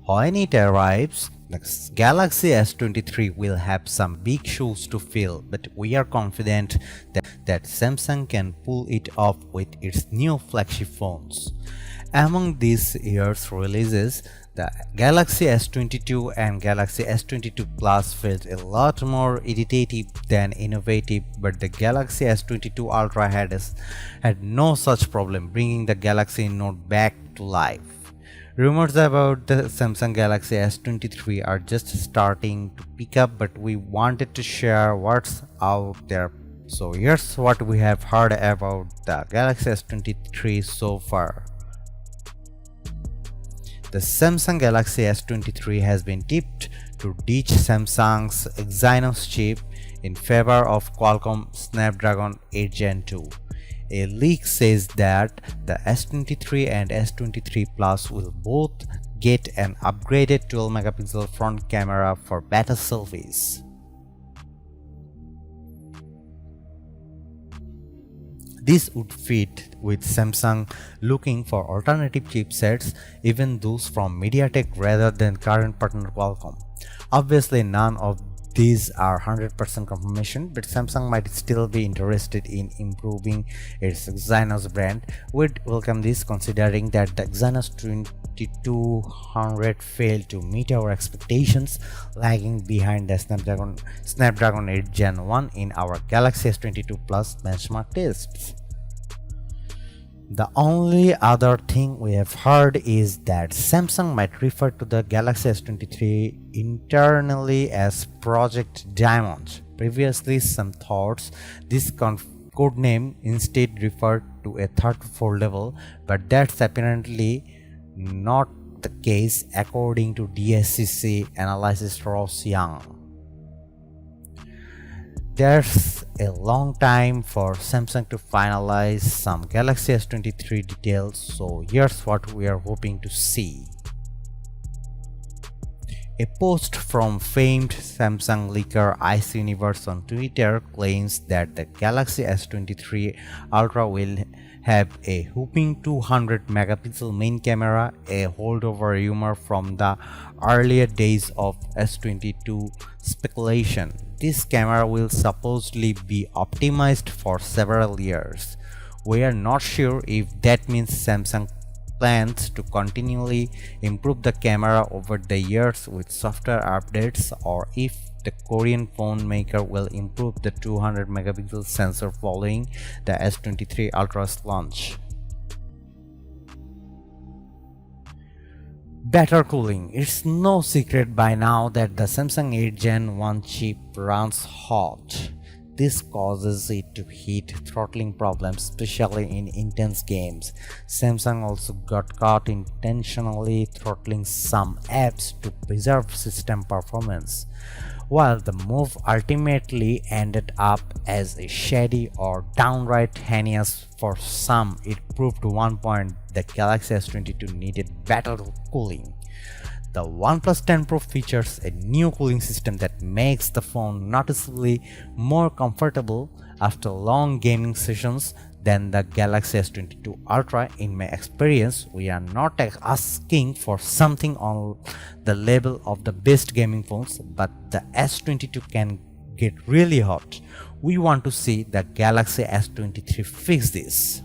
When it arrives, the Galaxy S23 will have some big shoes to fill, but we are confident that Samsung can pull it off with its new flagship phones. Among this year's releases, the Galaxy S22 and Galaxy S22 Plus felt a lot more iterative than innovative, but the Galaxy S22 Ultra had no such problem bringing the Galaxy Note back to life. Rumors about the Samsung Galaxy S23 are just starting to pick up, but we wanted to share what's out there. So here's what we have heard about the Galaxy S23 so far. The Samsung Galaxy S23 has been tipped to ditch Samsung's Exynos chip in favor of Qualcomm Snapdragon 8 Gen 2. A leak says that the S23 and S23 Plus will both get an upgraded 12-megapixel front camera for better selfies. This would fit with Samsung looking for alternative chipsets, even those from MediaTek rather than current partner Qualcomm. Obviously, none of these are 100% confirmation, but Samsung might still be interested in improving its Exynos brand. We'd welcome this, considering that the Exynos 2200 failed to meet our expectations, lagging behind the Snapdragon 8 Gen 1 in our Galaxy S22 Plus benchmark tests. The only other thing we have heard is that Samsung might refer to the Galaxy S23 internally as Project Diamond. Previously, some thought this codename instead referred to a third foldable, but that's apparently not the case according to DSCC analyst Ross Young. There's a long time for Samsung to finalize some Galaxy S23 details, so here's what we are hoping to see. A post from famed Samsung leaker Ice Universe on Twitter claims that the Galaxy S23 Ultra will have a whopping 200 megapixel main camera, a holdover rumor from the earlier days of S22 speculation. This camera will supposedly be optimized for several years. We are not sure if that means Samsung plans to continually improve the camera over the years with software updates, or if the Korean phone maker will improve the 200 megapixel sensor following the S23 Ultra's launch. Better cooling. It's no secret by now that the Samsung 8 Gen 1 chip runs hot. This causes it to hit throttling problems, especially in intense games. Samsung also got caught intentionally throttling some apps to preserve system performance. While the move ultimately ended up as a shady or downright heinous for some, it proved one point: the Galaxy S22 needed better cooling. The OnePlus 10 Pro features a new cooling system that makes the phone noticeably more comfortable after long gaming sessions than the Galaxy S22 Ultra. In my experience, we are not asking for something on the level of the best gaming phones, but the S22 can get really hot. We want to see the Galaxy S23 fix this.